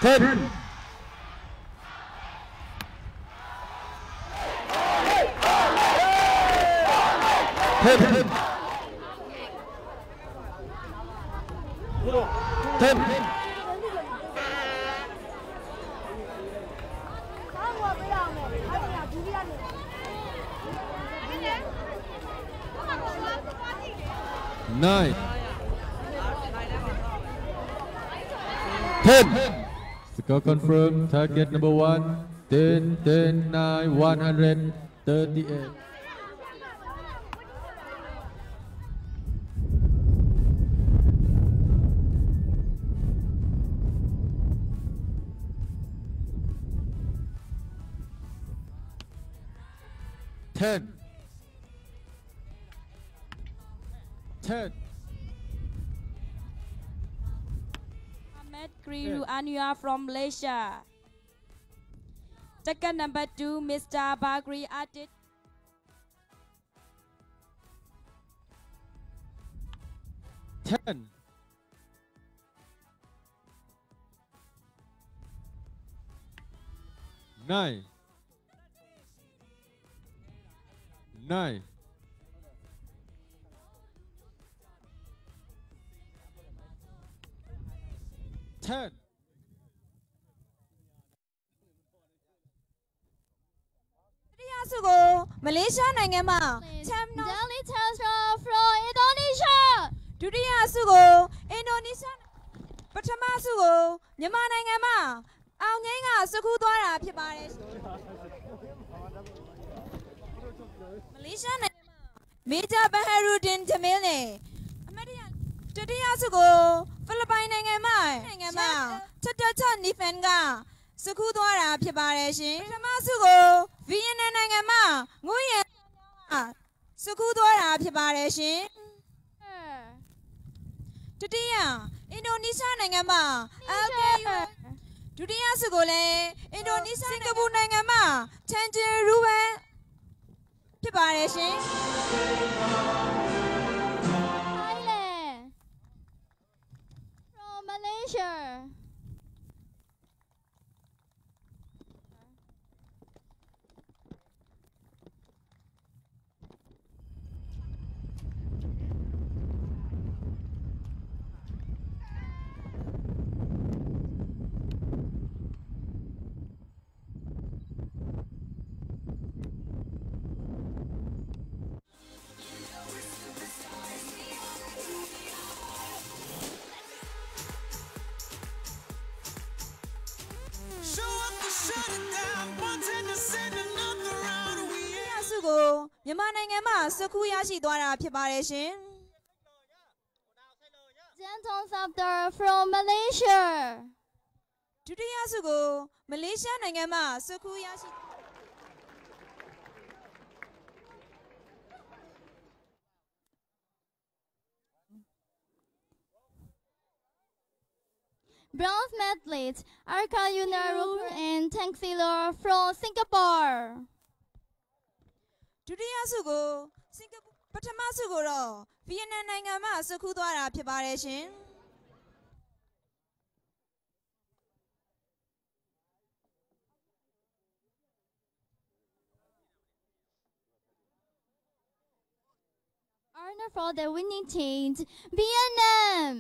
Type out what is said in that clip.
10 9 10 Score confirmed. Target number 1 10 10 9 138. Ten. Ahmed Kriru Anua from Malaysia. Ticket number 2, Mr. Bagri Adit. 10 9 9 10 စုကိုမလေးရှားနိုင်ငံမှာ Delhi Transfer from Indonesia ဒုတိယစုကိုအင်ဒိုနီးရှားပထမစုကိုမြန်မာနိုင်ငံမှာအောင်ငိမ့်ကစကူးသွားတာဖြစ်ပါတယ်မလေးရှားနိုင်ငံမှာမေဂျာဘဟရူဒင်ဂျမီလ်နဲ့အမတ်တရဒုတိယစုကိုဖိလစ်ပိုင်နိုင်ငံမှာချက်နီဖန်ကစကူးသွားတာဖြစ်ပါတယ်ရှင်ပထမစုကိုဗီယက်နမ်နိုင်ငံမှာငွေရံစကူးသွားတာဖြစ်ပါတယ်ရှင်ဒုတိယအင်ဒိုနီးရှားနိုင်ငံမှာဒုတိယစုကိုလည်းအင်ဒိုနီးရှားစင်ကာပူနိုင်ငံမှာချန်ဂျီရူဝမ်ဖြစ်ပါတယ်ရှင် Thailand from Malaysiaကိုမြန်မာနိုင်ငံမှာစကူးရရှိသွားတာဖြစ်ပါတယ်ရှင် Gentle Sabdar from Malaysia ဒုတိယစုကိုမလေးရှားနိုင်ငံမှာစကူးရရှိ Bronze medalist Arka Yunaru and Tangsilo from Singapore ဒုတိယစုကိုစင်ကာပူပထမစုကိုတော့ဗီယက်နမ်နိုင်ငံမှာစကူးသွားတာဖြစ်ပါတယ်ရှင် Honor for the winning team Vietnam